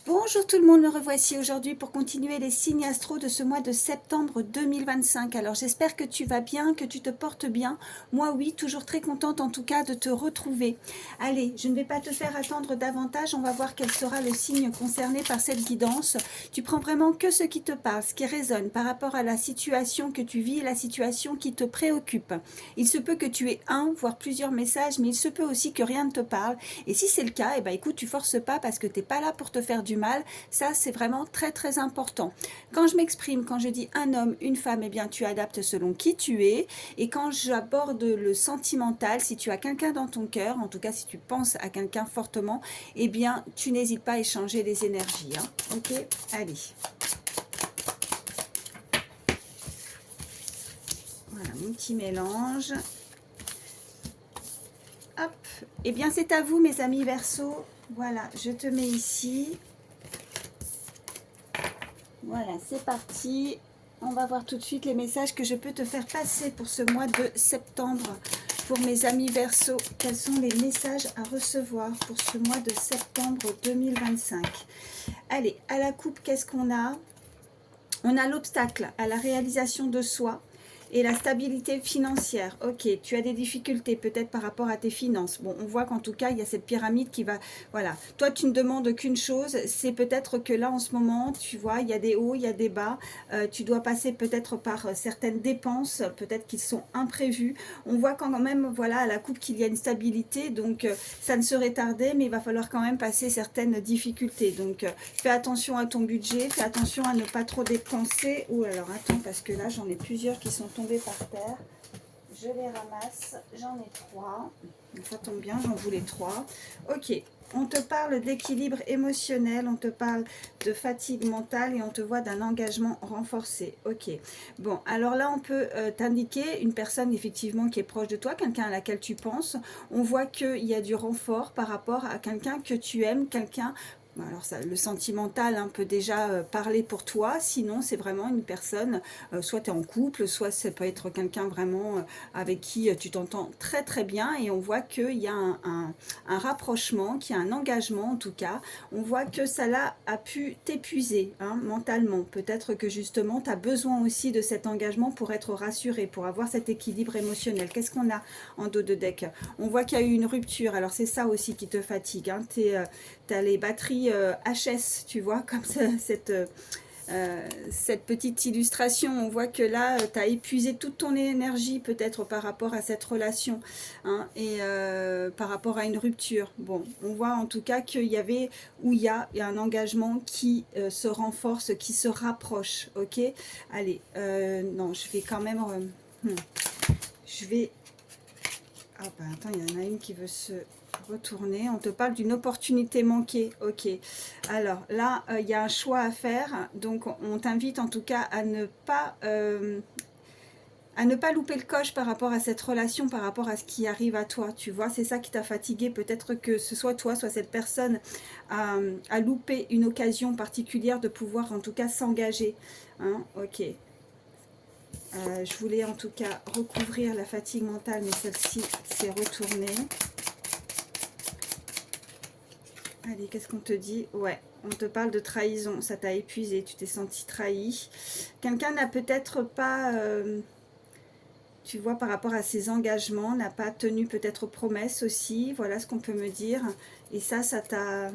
Bonjour tout le monde, me revoici aujourd'hui pour continuer les signes astro de ce mois de septembre 2025. Alors j'espère que tu vas bien, que tu te portes bien. Moi oui, toujours très contente en tout cas de te retrouver. Allez, je ne vais pas te faire attendre davantage, on va voir quel sera le signe concerné par cette guidance. Tu prends vraiment que ce qui te parle, ce qui résonne par rapport à la situation que tu vis, la situation qui te préoccupe. Il se peut que tu aies un, voire plusieurs messages, mais il se peut aussi que rien ne te parle. Et si c'est le cas, eh ben, écoute, tu forces pas parce que tu n'es pas là pour te faire du mal. Ça, c'est vraiment très très important. Quand je m'exprime, quand je dis un homme, une femme, eh bien tu adaptes selon qui tu es. Et quand j'aborde le sentimental, si tu as quelqu'un dans ton cœur, en tout cas si tu penses à quelqu'un fortement, eh bien tu n'hésites pas à échanger les énergies. Hein. Ok, allez. Voilà, mon petit mélange. Hop, eh bien c'est à vous mes amis Verseau. Voilà, je te mets ici. Voilà, c'est parti. On va voir tout de suite les messages que je peux te faire passer pour ce mois de septembre. Pour mes amis Verseau, quels sont les messages à recevoir pour ce mois de septembre 2025? Allez, à la coupe, qu'est-ce qu'on a? On a l'obstacle à la réalisation de soi et la stabilité financière. Ok, tu as des difficultés peut-être par rapport à tes finances. Bon, on voit qu'en tout cas, il y a cette pyramide qui va... Voilà, toi, tu ne demandes qu'une chose, c'est peut-être que là, en ce moment, tu vois, il y a des hauts, il y a des bas. Tu dois passer peut-être par certaines dépenses, peut-être qu'ils sont imprévus. On voit quand même, voilà, à la coupe qu'il y a une stabilité. Donc, ça ne serait tardé, mais il va falloir quand même passer certaines difficultés. Donc, fais attention à ton budget, fais attention à ne pas trop dépenser. Ou alors, attends, parce que là, j'en ai plusieurs qui sont tombés par terre. Je les ramasse, j'en ai 3. Ça tombe bien, j'en voulais 3. Ok, on te parle d'équilibre émotionnel, on te parle de fatigue mentale et on te voit d'un engagement renforcé. Ok, bon, alors là, on peut t'indiquer une personne effectivement qui est proche de toi, quelqu'un à laquelle tu penses. On voit qu'il y a du renfort par rapport à quelqu'un que tu aimes, quelqu'un... Alors ça, le sentimental hein, peut déjà parler pour toi, sinon c'est vraiment une personne, soit tu es en couple, soit ça peut être quelqu'un vraiment avec qui tu t'entends très très bien et on voit qu'il y a un rapprochement, qu'il y a un engagement en tout cas. On voit que ça là a pu t'épuiser hein, mentalement. Peut-être que justement tu as besoin aussi de cet engagement pour être rassuré, pour avoir cet équilibre émotionnel. Qu'est-ce qu'on a en dos de deck? On voit qu'il y a eu une rupture, alors c'est ça aussi qui te fatigue. Hein. Tu as les batteries HS, tu vois, comme ça, cette petite illustration, on voit que là, tu as épuisé toute ton énergie peut-être par rapport à cette relation hein, et par rapport à une rupture. Bon, on voit en tout cas qu'il y avait, ou il y a un engagement qui se renforce, qui se rapproche, ok? Allez, non, je vais quand même... je vais... Ah bah attends, il y en a une qui veut se retourner. On te parle d'une opportunité manquée. Ok. Alors là, il y a un choix à faire. Donc on t'invite en tout cas à ne pas louper le coche par rapport à cette relation, par rapport à ce qui arrive à toi. Tu vois, c'est ça qui t'a fatigué. Peut-être que ce soit toi, soit cette personne a loupé une occasion particulière de pouvoir en tout cas s'engager. Hein, ok. Je voulais en tout cas recouvrir la fatigue mentale, mais celle-ci s'est retournée. Allez, qu'est-ce qu'on te dit? Ouais, on te parle de trahison, ça t'a épuisé, tu t'es senti trahi. Quelqu'un n'a peut-être pas, tu vois, par rapport à ses engagements, n'a pas tenu peut-être promesse aussi, voilà ce qu'on peut me dire. Et ça t'a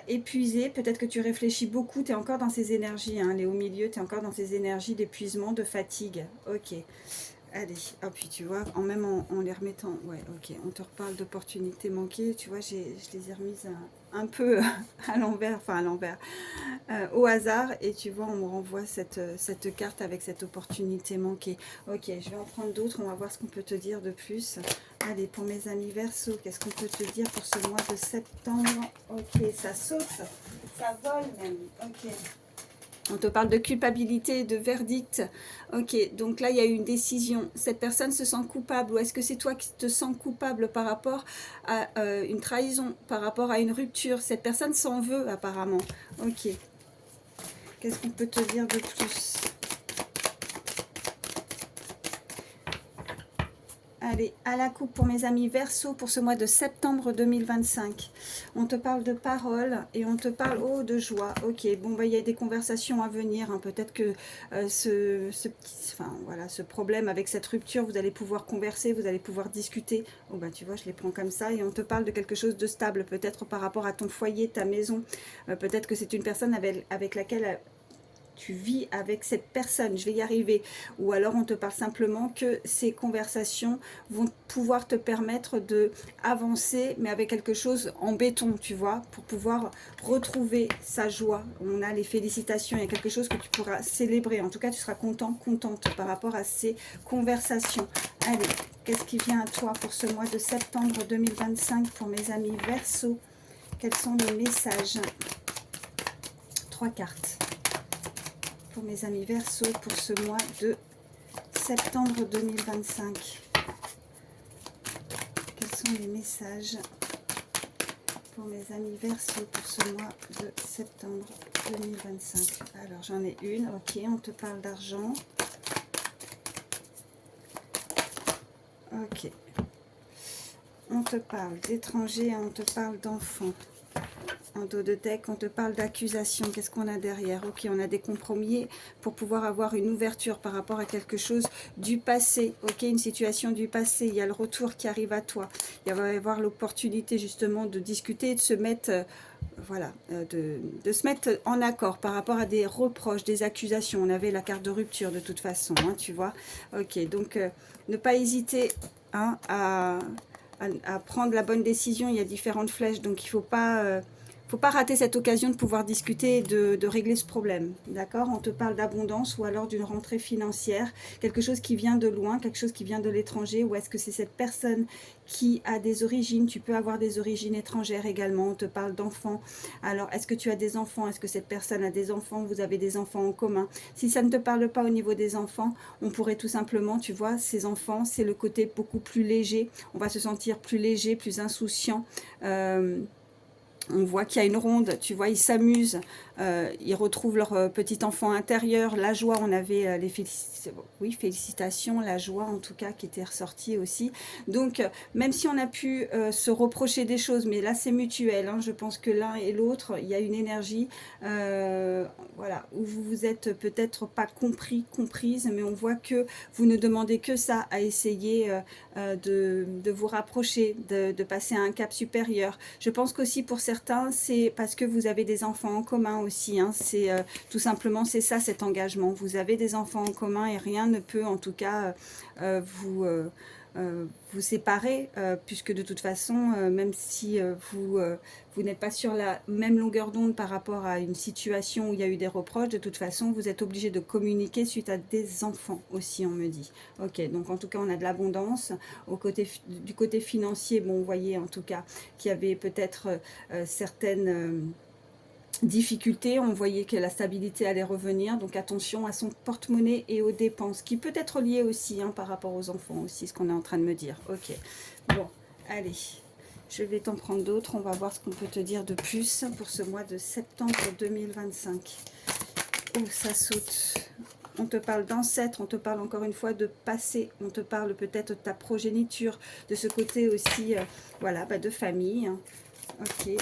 épuisé, peut-être que tu réfléchis beaucoup, tu es encore dans ces énergies, hein, elle est au milieu, tu es encore dans ces énergies d'épuisement, de fatigue. Ok, allez, ah puis tu vois, en les remettant, ouais, ok, on te reparle d'opportunités manquées, tu vois, je les ai remises un peu à l'envers, enfin à l'envers, au hasard, et tu vois, on me renvoie cette carte avec cette opportunité manquée. Ok, je vais en prendre d'autres, on va voir ce qu'on peut te dire de plus. Allez, pour mes amis Verseau, qu'est-ce qu'on peut te dire pour ce mois de septembre? Ok, ça saute, ça vole même, ok. On te parle de culpabilité, de verdict. Ok, donc là, il y a eu une décision. Cette personne se sent coupable ou est-ce que c'est toi qui te sens coupable par rapport à une trahison, par rapport à une rupture? Cette personne s'en veut apparemment. Ok. Qu'est-ce qu'on peut te dire de plus? Allez, à la coupe pour mes amis Verseau pour ce mois de septembre 2025. On te parle de paroles et on te parle de joie. Ok, bon, bah, il y a des conversations à venir. Hein. Peut-être que ce problème avec cette rupture, vous allez pouvoir converser, vous allez pouvoir discuter. Oh, bah, tu vois, je les prends comme ça et on te parle de quelque chose de stable, peut-être par rapport à ton foyer, ta maison. Peut-être que c'est une personne avec laquelle tu vis avec cette personne, je vais y arriver. Ou alors on te parle simplement que ces conversations vont pouvoir te permettre de avancer, mais avec quelque chose en béton, tu vois, pour pouvoir retrouver sa joie. On a les félicitations, il y a quelque chose que tu pourras célébrer. En tout cas, tu seras content, contente par rapport à ces conversations. Allez, qu'est-ce qui vient à toi pour ce mois de septembre 2025 pour mes amis Verseau? Quels sont les messages? 3 cartes. Pour mes amis Verseau pour ce mois de septembre 2025. Quels sont les messages pour mes amis Verseau pour ce mois de septembre 2025? Alors j'en ai une, ok, on te parle d'argent. Ok. On te parle d'étrangers, on te parle d'enfants. En dos de deck, on te parle d'accusation. Qu'est-ce qu'on a derrière? Ok, on a des compromis pour pouvoir avoir une ouverture par rapport à quelque chose du passé. Ok, une situation du passé. Il y a le retour qui arrive à toi. Il va y avoir l'opportunité justement de discuter, de se mettre... de se mettre en accord par rapport à des reproches, des accusations. On avait la carte de rupture de toute façon, hein, tu vois. Ok, donc ne pas hésiter hein, à prendre la bonne décision. Il y a différentes flèches, donc il ne faut pas rater cette occasion de pouvoir discuter et de régler ce problème. D'accord? On te parle d'abondance ou alors d'une rentrée financière, quelque chose qui vient de loin, quelque chose qui vient de l'étranger, ou est-ce que c'est cette personne qui a des origines? Tu peux avoir des origines étrangères également. On te parle d'enfants. Alors, est-ce que tu as des enfants? Est-ce que cette personne a des enfants? Vous avez des enfants en commun? Si ça ne te parle pas au niveau des enfants, on pourrait tout simplement, tu vois, ces enfants, c'est le côté beaucoup plus léger. On va se sentir plus léger, plus insouciant. On voit qu'il y a une ronde, tu vois, ils s'amusent, ils retrouvent leur petit enfant intérieur, la joie, on avait les félicitations, la joie en tout cas qui était ressortie aussi. Donc, même si on a pu se reprocher des choses, mais là c'est mutuel, hein, je pense que l'un et l'autre, il y a une énergie, voilà, où vous vous êtes peut-être pas comprise, mais on voit que vous ne demandez que ça, à essayer de vous rapprocher, de passer à un cap supérieur. Je pense qu'aussi pour certains, c'est parce que vous avez des enfants en commun aussi. Hein. C'est tout simplement, c'est ça cet engagement. Vous avez des enfants en commun et rien ne peut en tout cas vous séparer, puisque de toute façon, même si vous n'êtes pas sur la même longueur d'onde par rapport à une situation où il y a eu des reproches, de toute façon, vous êtes obligé de communiquer suite à des enfants aussi, on me dit. Ok, donc en tout cas, on a de l'abondance. Du côté financier, bon, vous voyez en tout cas qu'il y avait peut-être certaines... difficultés, on voyait que la stabilité allait revenir, donc attention à son porte-monnaie et aux dépenses, qui peut être lié aussi hein, par rapport aux enfants aussi, ce qu'on est en train de me dire. Ok, bon, allez, je vais t'en prendre d'autres, on va voir ce qu'on peut te dire de plus pour ce mois de septembre 2025. Oh, ça saute. On te parle d'ancêtre, on te parle encore une fois de passé, on te parle peut-être de ta progéniture, de ce côté aussi, voilà, bah, de famille. Hein. Ok.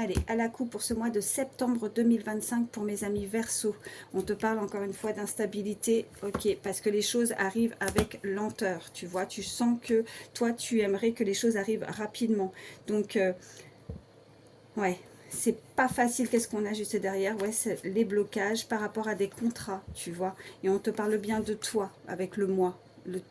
Allez, à la coupe pour ce mois de septembre 2025 pour mes amis Verseau. On te parle encore une fois d'instabilité, ok, parce que les choses arrivent avec lenteur, tu vois. Tu sens que toi, tu aimerais que les choses arrivent rapidement. Donc, ouais, c'est pas facile. Qu'est-ce qu'on a juste derrière? Ouais, c'est les blocages par rapport à des contrats, tu vois. Et on te parle bien de toi avec le moi.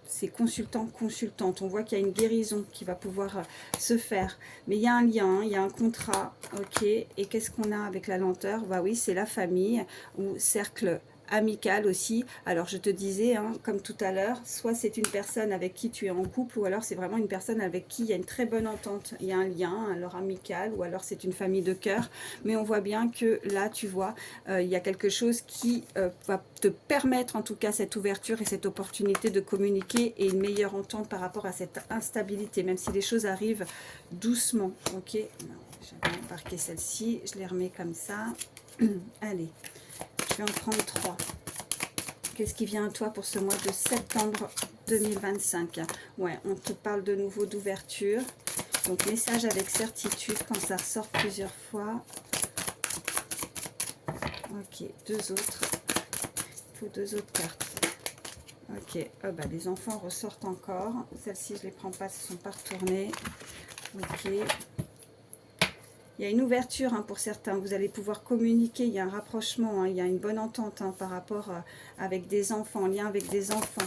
C'est consultant, consultante. On voit qu'il y a une guérison qui va pouvoir se faire. Mais il y a un lien, hein, il y a un contrat, ok. Et qu'est-ce qu'on a avec la lenteur? Bah oui, c'est la famille ou cercle amical aussi. Alors je te disais, hein, comme tout à l'heure, soit c'est une personne avec qui tu es en couple, ou alors c'est vraiment une personne avec qui il y a une très bonne entente, il y a un lien, alors amical, ou alors c'est une famille de cœur. Mais on voit bien que là, tu vois, il y a quelque chose qui va te permettre en tout cas cette ouverture et cette opportunité de communiquer et une meilleure entente par rapport à cette instabilité, même si les choses arrivent doucement. Ok, j'avais embarqué celle-ci, je les remets comme ça. Allez, je vais en prendre 3. Qu'est-ce qui vient à toi pour ce mois de septembre 2025? Ouais, on te parle de nouveau d'ouverture. Donc, message avec certitude quand ça ressort plusieurs fois. Ok, deux autres. Il faut deux autres cartes. Ok, oh bah, les enfants ressortent encore. Celles-ci, je ne les prends pas, elles ne sont pas retournées. Ok. Il y a une ouverture hein, pour certains. Vous allez pouvoir communiquer. Il y a un rapprochement. Hein, il y a une bonne entente hein, par rapport avec des enfants, en lien avec des enfants.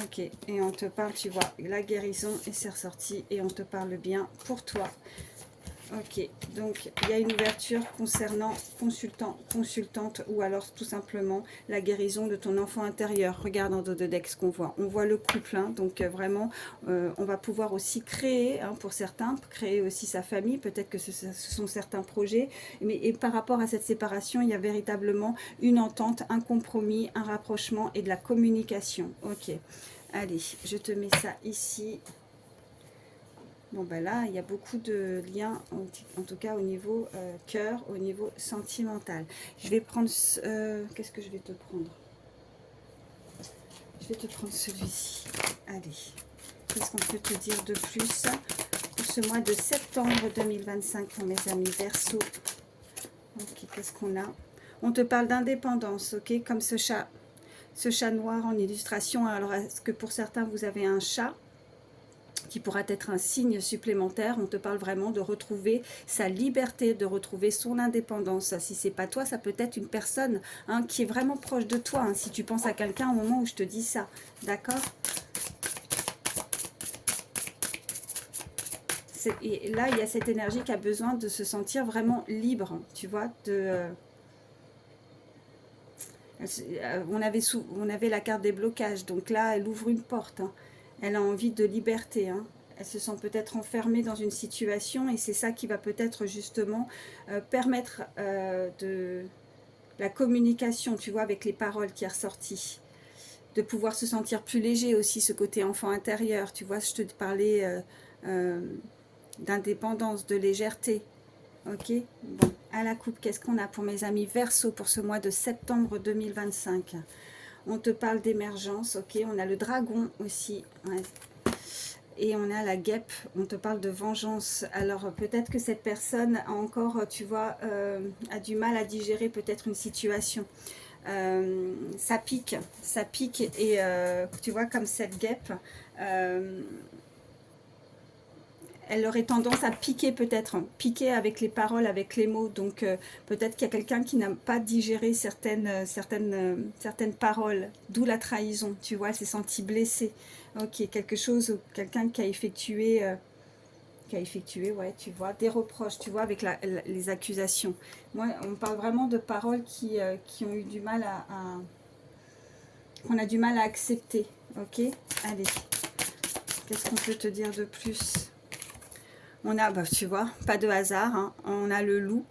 Ok, et on te parle, tu vois, la guérison, et c'est ressorti, et on te parle bien pour toi. Ok, donc il y a une ouverture concernant consultant, consultante, ou alors tout simplement la guérison de ton enfant intérieur. Regarde en dos de deck ce qu'on voit. On voit le couple, hein, donc vraiment, on va pouvoir aussi créer, hein, pour certains, créer aussi sa famille. Peut-être que ce sont certains projets, mais et par rapport à cette séparation, il y a véritablement une entente, un compromis, un rapprochement et de la communication. Ok, allez, je te mets ça ici. Bon ben là, il y a beaucoup de liens, en tout cas au niveau cœur, au niveau sentimental. Je vais prendre, qu'est-ce que je vais te prendre? Je vais te prendre celui-ci. Allez, qu'est-ce qu'on peut te dire de plus pour ce mois de septembre 2025 pour mes amis Verseau? Ok, qu'est-ce qu'on a? On te parle d'indépendance, ok, comme ce chat noir en illustration. Alors, est-ce que pour certains, vous avez un chat qui pourra être un signe supplémentaire? On te parle vraiment de retrouver sa liberté, de retrouver son indépendance. Si c'est pas toi, ça peut être une personne hein, qui est vraiment proche de toi, hein, si tu penses à quelqu'un au moment où je te dis ça, d'accord? Et là, il y a cette énergie qui a besoin de se sentir vraiment libre, tu vois, on avait la carte des blocages, donc là, elle ouvre une porte, hein. Elle a envie de liberté, hein. Elle se sent peut-être enfermée dans une situation et c'est ça qui va peut-être justement permettre de la communication, tu vois, avec les paroles qui est ressorti. De pouvoir se sentir plus léger aussi, ce côté enfant intérieur, tu vois, je te parlais d'indépendance, de légèreté. Ok, bon, à la coupe, qu'est-ce qu'on a pour mes amis Verseau pour ce mois de septembre 2025? On te parle d'émergence, ok, on a le dragon aussi, ouais. Et on a la guêpe, on te parle de vengeance. Alors peut-être que cette personne a encore, tu vois, a du mal à digérer peut-être une situation. Ça pique et tu vois comme cette guêpe, elle aurait tendance à piquer peut-être, hein, piquer avec les paroles, avec les mots. Donc peut-être qu'il y a quelqu'un qui n'a pas digéré certaines paroles, d'où la trahison, tu vois, elle s'est sentie blessée. Ok, quelque chose, quelqu'un qui a effectué, ouais, tu vois, des reproches, tu vois, avec les accusations. Moi, on parle vraiment de paroles qui ont eu du mal qu'on a du mal à accepter. Ok, allez, qu'est-ce qu'on peut te dire de plus? On a, bah, tu vois, pas de hasard, hein, on a le loup.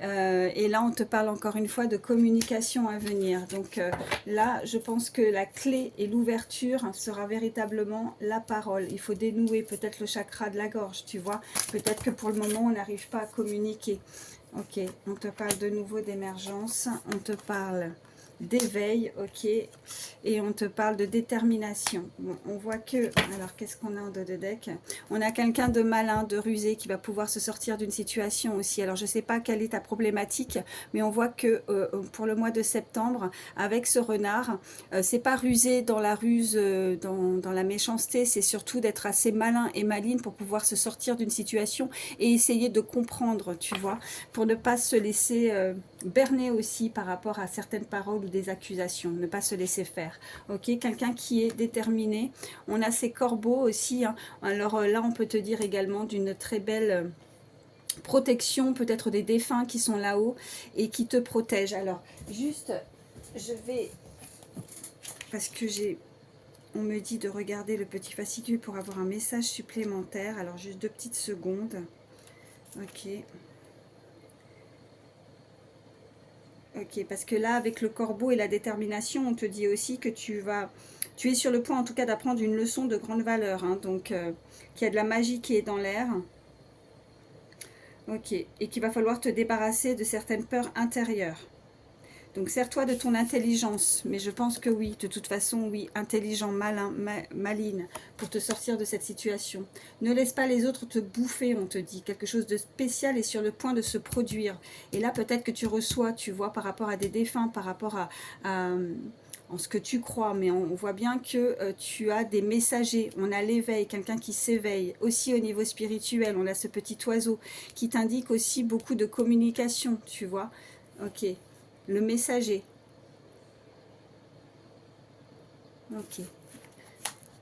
Et là, on te parle encore une fois de communication à venir. Donc là, je pense que la clé et l'ouverture sera véritablement la parole. Il faut dénouer peut-être le chakra de la gorge, tu vois. Peut-être que pour le moment, on n'arrive pas à communiquer. Ok, on te parle de nouveau d'émergence. On te parle d'éveil, ok, et on te parle de détermination. Bon, on voit que, alors qu'est-ce qu'on a en dos de deck? On a quelqu'un de malin, de rusé, qui va pouvoir se sortir d'une situation aussi. Alors je ne sais pas quelle est ta problématique, mais on voit que pour le mois de septembre, avec ce renard, c'est pas rusé dans la ruse, dans la méchanceté, c'est surtout d'être assez malin et maligne pour pouvoir se sortir d'une situation et essayer de comprendre, tu vois, pour ne pas se laisser berner aussi par rapport à certaines paroles ou des accusations, ne pas se laisser faire. Ok, quelqu'un qui est déterminé. On a ces corbeaux aussi, hein. Alors là, on peut te dire également d'une très belle protection, peut-être des défunts qui sont là-haut et qui te protègent. Alors, juste, je vais, parce que on me dit de regarder le petit fascicule pour avoir un message supplémentaire. Alors, juste 2 petites secondes. Ok. Ok, parce que là, avec le corbeau et la détermination, on te dit aussi que tu es sur le point en tout cas d'apprendre une leçon de grande valeur, hein, donc qu'il y a de la magie qui est dans l'air. Ok, et qu'il va falloir te débarrasser de certaines peurs intérieures. Donc, sers-toi de ton intelligence. Mais je pense que oui, de toute façon, oui, intelligent, malin, maline, pour te sortir de cette situation. Ne laisse pas les autres te bouffer, on te dit. Quelque chose de spécial est sur le point de se produire. Et là, peut-être que tu reçois, tu vois, par rapport à des défunts, par rapport en ce que tu crois, mais on voit bien que tu as des messagers, on a l'éveil, quelqu'un qui s'éveille, aussi au niveau spirituel, on a ce petit oiseau qui t'indique aussi beaucoup de communication, tu vois, ok, le messager, ok,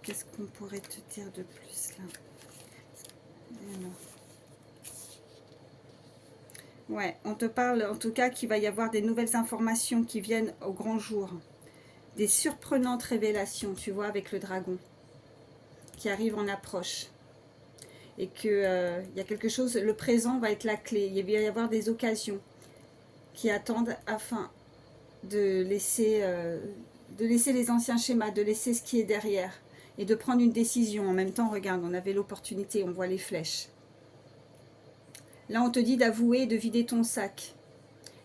qu'est-ce qu'on pourrait te dire de plus là? Ouais, on te parle en tout cas qu'il va y avoir des nouvelles informations qui viennent au grand jour. Des surprenantes révélations, tu vois, avec le dragon qui arrive en approche. Et que y a quelque chose, le présent va être la clé. Il va y avoir des occasions qui attendent afin de laisser les anciens schémas, de laisser ce qui est derrière et de prendre une décision. En même temps, regarde, on avait l'opportunité, on voit les flèches. Là, on te dit d'avouer et de vider ton sac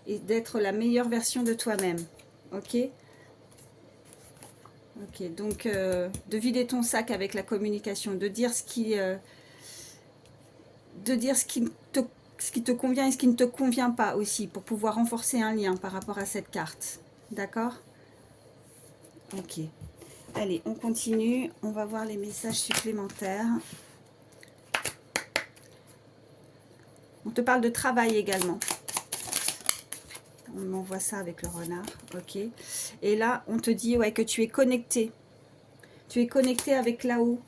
et d'être la meilleure version de toi-même. Ok? Ok, donc de vider ton sac avec la communication, de dire ce qui te convient et ce qui ne te convient pas aussi, pour pouvoir renforcer un lien par rapport à cette carte. D'accord? Ok. Allez, on continue. On va voir les messages supplémentaires. On te parle de travail également. On m'envoie ça avec le renard. Ok. Et là, on te dit ouais, que tu es connecté. Tu es connecté avec là-haut.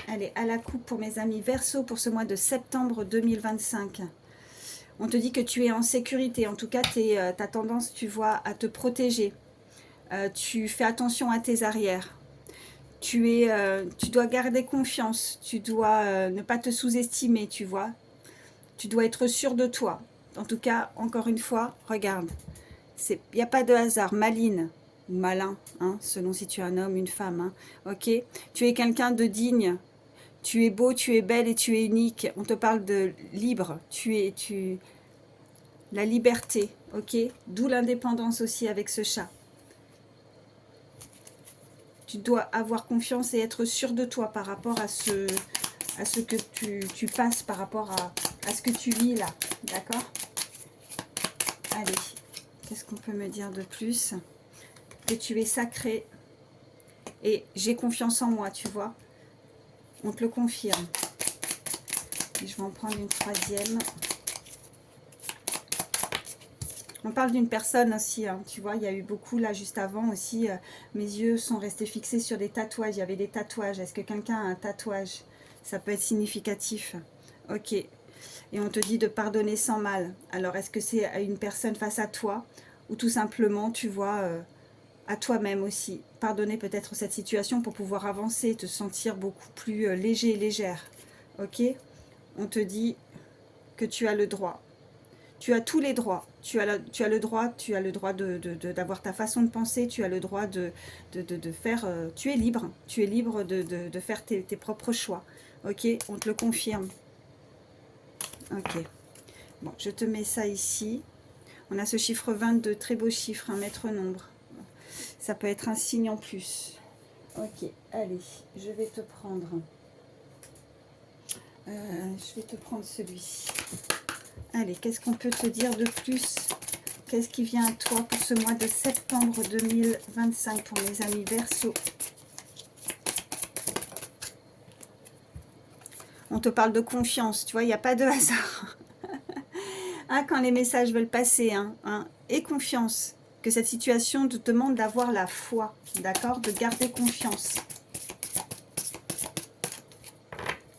Allez, à la coupe pour mes amis Verseau pour ce mois de septembre 2025. On te dit que tu es en sécurité. En tout cas, tu as tendance, tu vois, à te protéger. Tu fais attention à tes arrières. Tu dois garder confiance. Tu dois ne pas te sous-estimer, tu vois. Tu dois être sûr de toi. En tout cas, encore une fois, regarde. Il n'y a pas de hasard. Maline ou malin, hein, selon si tu es un homme, une femme. Hein, ok. Tu es quelqu'un de digne. Tu es beau, tu es belle et tu es unique. On te parle de libre. La liberté, ok. D'où l'indépendance aussi avec ce chat. Tu dois avoir confiance et être sûr de toi par rapport à ce que tu passes, par rapport à ce que tu vis là. D'accord? Allez, qu'est-ce qu'on peut me dire de plus? Que tu es sacré et j'ai confiance en moi, tu vois. On te le confirme. Et je vais en prendre une troisième. On parle d'une personne aussi, hein, tu vois, il y a eu beaucoup là juste avant aussi. Mes yeux sont restés fixés sur des tatouages. Il y avait des tatouages. Est-ce que quelqu'un a un tatouage? Ça peut être significatif. Ok. Et on te dit de pardonner sans mal. Alors, est-ce que c'est à une personne face à toi ou tout simplement, tu vois, à toi-même aussi? Pardonner peut-être cette situation pour pouvoir avancer, te sentir beaucoup plus léger et légère. Ok. On te dit que tu as le droit. Tu as tous les droits. Tu as le droit d'avoir ta façon de penser. Tu as le droit de faire... tu es libre. Tu es libre de faire tes propres choix. Ok, on te le confirme. Ok. Bon, je te mets ça ici. On a ce chiffre 22, très beau chiffre, un maître nombre. Ça peut être un signe en plus. Ok, allez, je vais te prendre... je vais te prendre celui-ci. Allez, qu'est-ce qu'on peut te dire de plus? Qu'est-ce qui vient à toi pour ce mois de septembre 2025 pour mes amis Verseau? On te parle de confiance, tu vois, il n'y a pas de hasard. Ah, quand les messages veulent passer, hein, et confiance. Que cette situation te demande d'avoir la foi, d'accord? De garder confiance.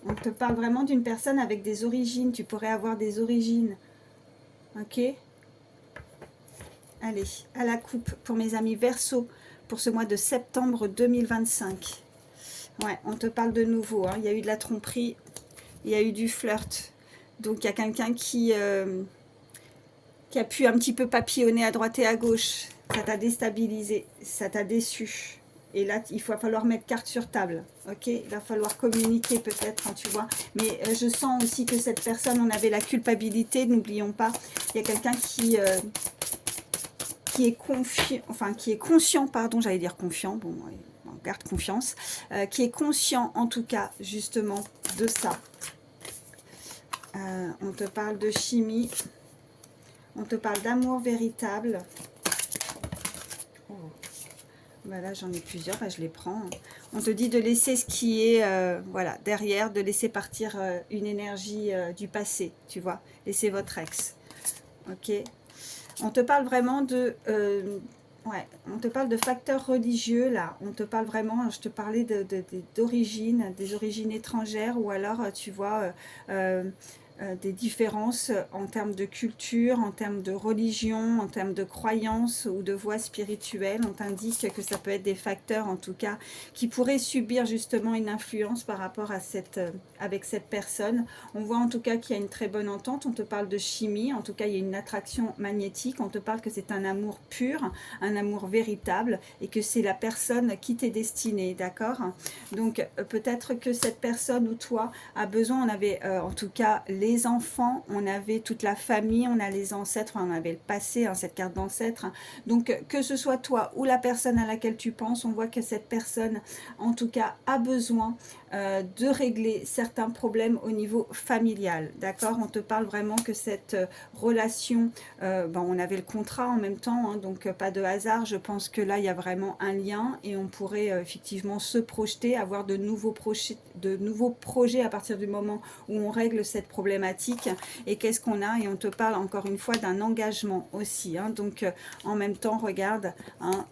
On te parle vraiment d'une personne avec des origines. Tu pourrais avoir des origines. Ok? Allez, à la coupe pour mes amis Verseau pour ce mois de septembre 2025. Ouais, on te parle de nouveau. Hein. Il y a eu de la tromperie, il y a eu du flirt. Donc, il y a quelqu'un qui a pu un petit peu papillonner à droite et à gauche. Ça t'a déstabilisé, ça t'a déçu. Et là, il va falloir mettre carte sur table, ok? Il va falloir communiquer peut-être, hein, tu vois. Mais je sens aussi que cette personne, on avait la culpabilité, n'oublions pas. Il y a quelqu'un qui est confiant, enfin qui est conscient, pardon, j'allais dire confiant, bon, on garde confiance, qui est conscient en tout cas justement de ça. On te parle de chimie, on te parle d'amour véritable. Oh. Ben là j'en ai plusieurs, ben je les prends. On te dit de laisser ce qui est voilà, derrière, de laisser partir une énergie du passé, tu vois, laissez votre ex, ok. On te parle vraiment de... ouais, on te parle de facteurs religieux, là. On te parle vraiment... Je te parlais d'origine, des origines étrangères, ou alors, tu vois, des différences en termes de culture, en termes de religion, en termes de croyances ou de voies spirituelles. On t'indique que ça peut être des facteurs, en tout cas, qui pourraient subir justement une influence par rapport à avec cette personne. On voit en tout cas qu'il y a une très bonne entente. On te parle de chimie, en tout cas, il y a une attraction magnétique. On te parle que c'est un amour pur, un amour véritable, et que c'est la personne qui t'est destinée, d'accord? Donc, peut-être que cette personne ou toi a besoin, on avait en tout cas les enfants, on avait toute la famille, on a les ancêtres, on avait le passé, hein, cette carte d'ancêtre. Donc que ce soit toi ou la personne à laquelle tu penses, on voit que cette personne en tout cas a besoin de régler certains problèmes au niveau familial, d'accord? On te parle vraiment que cette relation, on avait le contrat en même temps, hein, donc pas de hasard. Je pense que là il y a vraiment un lien et on pourrait effectivement se projeter, avoir de nouveaux projets à partir du moment où on règle cette problématique. Et qu'est-ce qu'on a? Et on te parle encore une fois d'un engagement aussi, hein. Donc en même temps, regarde, hein,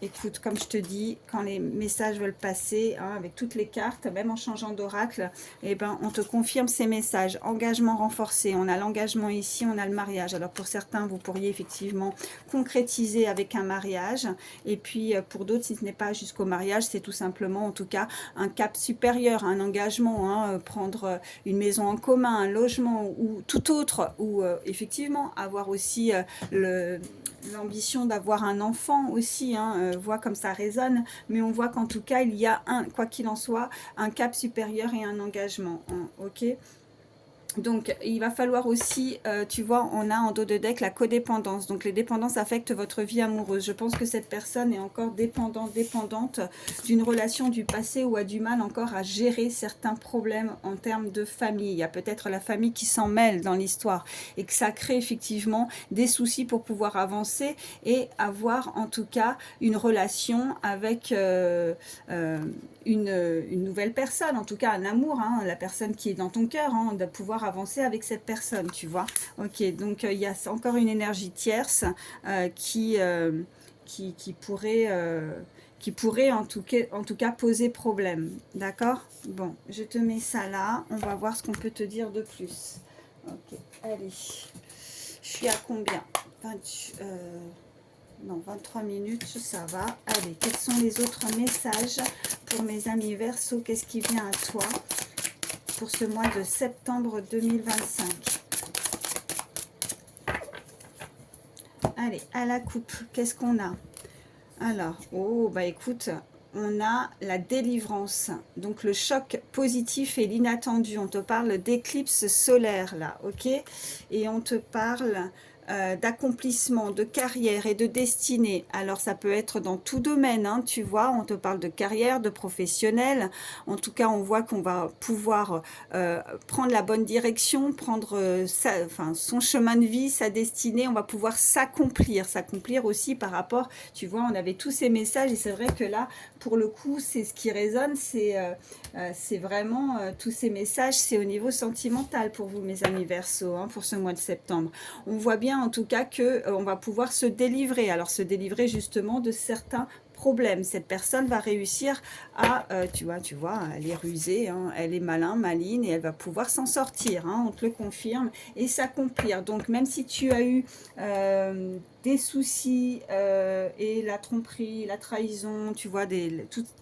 écoute, comme je te dis, quand les messages veulent passer, hein, avec toutes les cartes, même en changeant d'oracle, eh ben, on te confirme ces messages. Engagement renforcé, on a l'engagement ici, on a le mariage. Alors pour certains, vous pourriez effectivement concrétiser avec un mariage. Et puis pour d'autres, si ce n'est pas jusqu'au mariage, c'est tout simplement, en tout cas, un cap supérieur, un engagement, hein, prendre une maison en commun, un logement ou tout autre, ou effectivement avoir aussi l'ambition d'avoir un enfant aussi, hein, voit comme ça résonne, mais on voit qu'en tout cas il y a quoi qu'il en soit, un cap supérieur et un engagement, hein, ok. Donc, il va falloir aussi, tu vois, on a en dos de deck la codépendance. Donc, les dépendances affectent votre vie amoureuse. Je pense que cette personne est encore dépendante d'une relation du passé ou a du mal encore à gérer certains problèmes en termes de famille. Il y a peut-être la famille qui s'en mêle dans l'histoire et que ça crée effectivement des soucis pour pouvoir avancer et avoir en tout cas une relation avec une nouvelle personne, en tout cas un amour, hein, la personne qui est dans ton cœur, hein, de pouvoir avancer avec cette personne, tu vois. Ok, donc il y a encore une énergie tierce qui pourrait en tout cas poser problème, d'accord? Bon, je te mets ça là, on va voir ce qu'on peut te dire de plus. Ok, allez, je suis à combien? 23 minutes, ça va. Allez, quels sont les autres messages pour mes amis Verseau? Qu'est-ce qui vient à toi pour ce mois de septembre 2025? Allez, à la coupe, qu'est-ce qu'on a? Alors, oh, bah écoute, on a la délivrance, donc le choc positif et l'inattendu. On te parle d'éclipse solaire là, ok? Et on te parle d'accomplissement, de carrière et de destinée. Alors ça peut être dans tout domaine, hein, tu vois, on te parle de carrière, de professionnel. En tout cas, on voit qu'on va pouvoir prendre la bonne direction, prendre son chemin de vie, sa destinée. On va pouvoir s'accomplir aussi par rapport, tu vois, on avait tous ces messages et c'est vrai que là, pour le coup, c'est ce qui résonne, c'est vraiment tous ces messages, c'est au niveau sentimental pour vous, mes amis Verseau, hein, pour ce mois de septembre. On voit bien en tout cas que on va pouvoir se délivrer, alors se délivrer justement de certains problèmes. Cette personne va réussir à, tu vois, elle est rusée, hein, elle est maline et elle va pouvoir s'en sortir, hein, on te le confirme, et s'accomplir. Donc même si tu as eu des soucis et la tromperie, la trahison, tu vois,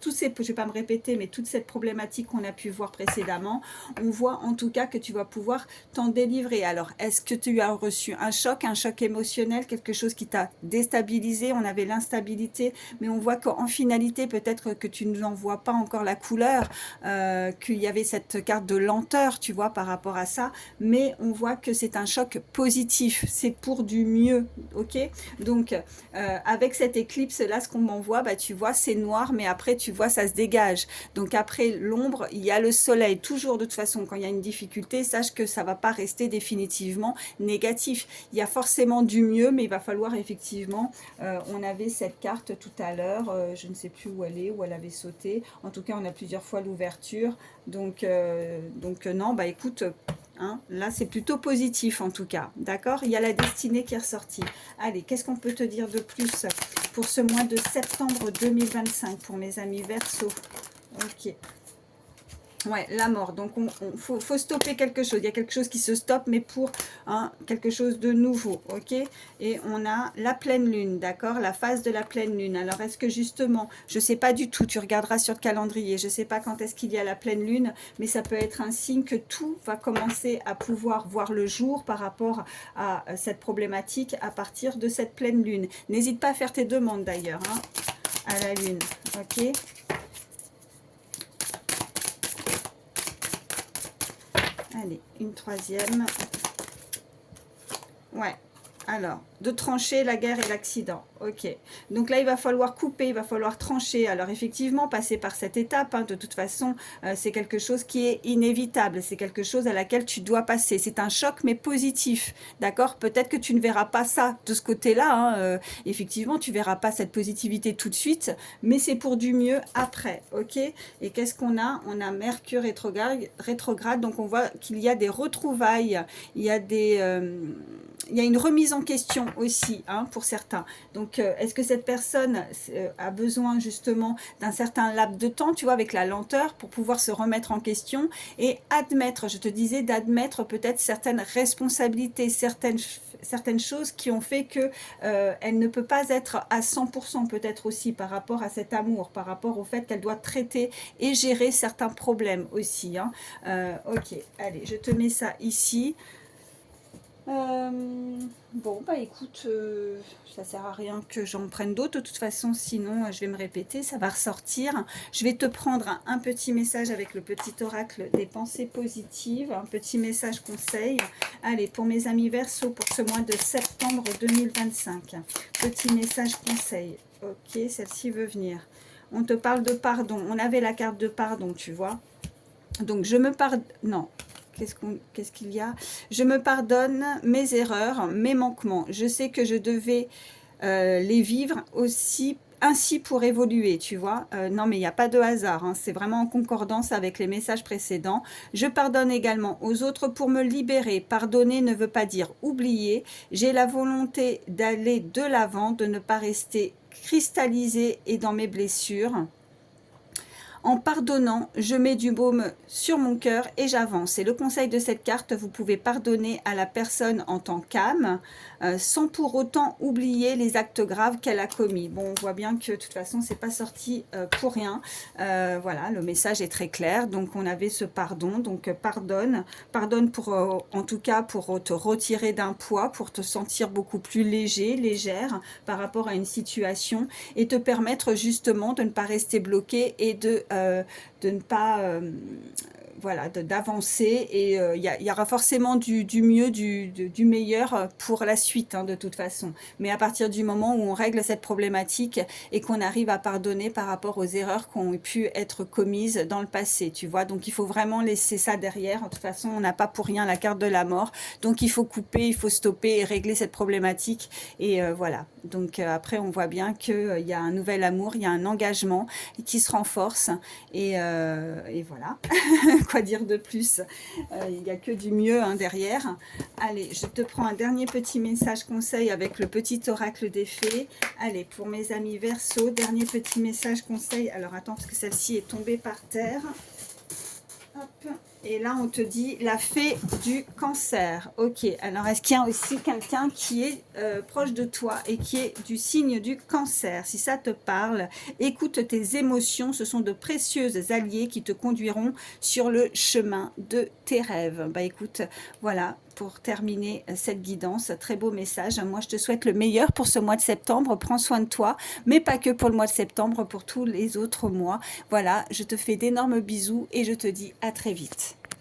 tous ces, je ne vais pas me répéter, mais toute cette problématique qu'on a pu voir précédemment, on voit en tout cas que tu vas pouvoir t'en délivrer. Alors, est-ce que tu as reçu un choc émotionnel, quelque chose qui t'a déstabilisé? On avait l'instabilité, mais on voit qu'en finalité, peut-être que tu n'en vois pas encore la couleur, qu'il y avait cette carte de lenteur, tu vois, par rapport à ça, mais on voit que c'est un choc positif, c'est pour du mieux, ok? Donc, avec cette éclipse là, ce qu'on m'envoie, bah, tu vois, c'est noir, mais après, tu vois, ça se dégage. Donc après l'ombre, il y a le soleil. Toujours de toute façon, quand il y a une difficulté, sache que ça va pas rester définitivement négatif. Il y a forcément du mieux, mais il va falloir effectivement, on avait cette carte tout à l'heure, je ne sais plus où elle est, où elle avait sauté. En tout cas, on a plusieurs fois l'ouverture. Donc non, bah écoute, hein, là, c'est plutôt positif en tout cas. D'accord? Il y a la destinée qui est ressortie. Allez, qu'est-ce qu'on peut te dire de plus pour ce mois de septembre 2025 pour mes amis Verseau? Ok. Ouais, la mort. Donc, faut stopper quelque chose. Il y a quelque chose qui se stoppe, mais pour quelque chose de nouveau. Ok. Et on a la pleine lune, d'accord? La phase de la pleine lune. Alors, est-ce que justement, je ne sais pas du tout, tu regarderas sur le calendrier, je ne sais pas quand est-ce qu'il y a la pleine lune, mais ça peut être un signe que tout va commencer à pouvoir voir le jour par rapport à cette problématique à partir de cette pleine lune. N'hésite pas à faire tes demandes d'ailleurs, hein, à la lune. Ok. Allez, une troisième. Ouais. Alors, de trancher la guerre et l'accident. Ok. Donc là, il va falloir couper, il va falloir trancher. Alors effectivement, passer par cette étape, hein, de toute façon, c'est quelque chose qui est inévitable. C'est quelque chose à laquelle tu dois passer. C'est un choc, mais positif. D'accord? Peut-être que tu ne verras pas ça de ce côté-là. Hein, effectivement, tu verras pas cette positivité tout de suite, mais c'est pour du mieux après. Ok? Et qu'est-ce qu'on a? On a Mercure rétrograde. Donc on voit qu'il y a des retrouvailles. Il y a il y a une remise en question aussi, hein, pour certains. Donc, est-ce que cette personne a besoin justement d'un certain laps de temps, tu vois, avec la lenteur, pour pouvoir se remettre en question et admettre, je te disais, d'admettre peut-être certaines responsabilités, certaines choses qui ont fait que elle ne peut pas être à 100% peut-être aussi par rapport à cet amour, par rapport au fait qu'elle doit traiter et gérer certains problèmes aussi. Hein. Ok, allez, je te mets ça ici. Bon, bah écoute, ça sert à rien que j'en prenne d'autres. De toute façon, sinon, je vais me répéter, ça va ressortir. Je vais te prendre un petit message avec le petit oracle des pensées positives, un petit message conseil. Allez, pour mes amis Verseau, pour ce mois de septembre 2025, petit message conseil. Ok, celle-ci veut venir. On te parle de pardon. On avait la carte de pardon, tu vois. Donc, je me pardonne... Non. Qu'est-ce qu'il y a? Je me pardonne mes erreurs, mes manquements. Je sais que je devais les vivre aussi ainsi pour évoluer, tu vois. Non, mais il n'y a pas de hasard. Hein. C'est vraiment en concordance avec les messages précédents. Je pardonne également aux autres pour me libérer. Pardonner ne veut pas dire oublier. J'ai la volonté d'aller de l'avant, de ne pas rester cristallisée et dans mes blessures. En pardonnant, je mets du baume sur mon cœur et j'avance. Et le conseil de cette carte, vous pouvez pardonner à la personne en tant qu'âme, sans pour autant oublier les actes graves qu'elle a commis. Bon, on voit bien que de toute façon, c'est pas sorti pour rien. Voilà, le message est très clair. Donc, on avait ce pardon. Donc, pardonne pour, en tout cas, pour te retirer d'un poids, pour te sentir beaucoup plus léger, légère par rapport à une situation et te permettre justement de ne pas rester bloqué et de ne pas voilà, d'avancer et il y aura forcément du mieux, du meilleur pour la suite, hein, de toute façon. Mais à partir du moment où on règle cette problématique et qu'on arrive à pardonner par rapport aux erreurs qui ont pu être commises dans le passé, tu vois. Donc il faut vraiment laisser ça derrière. De toute façon, on n'a pas pour rien la carte de la mort. Donc il faut couper, il faut stopper et régler cette problématique. Et voilà. Donc après, on voit bien qu'il y a un nouvel amour, il y a un engagement qui se renforce. Et voilà. Quoi dire de plus? Il n'y a que du mieux, hein, derrière. Allez, je te prends un dernier petit message conseil avec le petit oracle des fées. Allez, pour mes amis Verseau, dernier petit message conseil. Alors attends, parce que celle-ci est tombée par terre. Hop. Et là, on te dit la fée du cancer. Ok, alors est-ce qu'il y a aussi quelqu'un qui est proche de toi et qui est du signe du cancer? Si ça te parle, écoute tes émotions, ce sont de précieuses alliés qui te conduiront sur le chemin de tes rêves. Bah écoute, voilà, pour terminer cette guidance, très beau message. Moi, je te souhaite le meilleur pour ce mois de septembre. Prends soin de toi, mais pas que pour le mois de septembre, pour tous les autres mois. Voilà, je te fais d'énormes bisous et je te dis à très vite.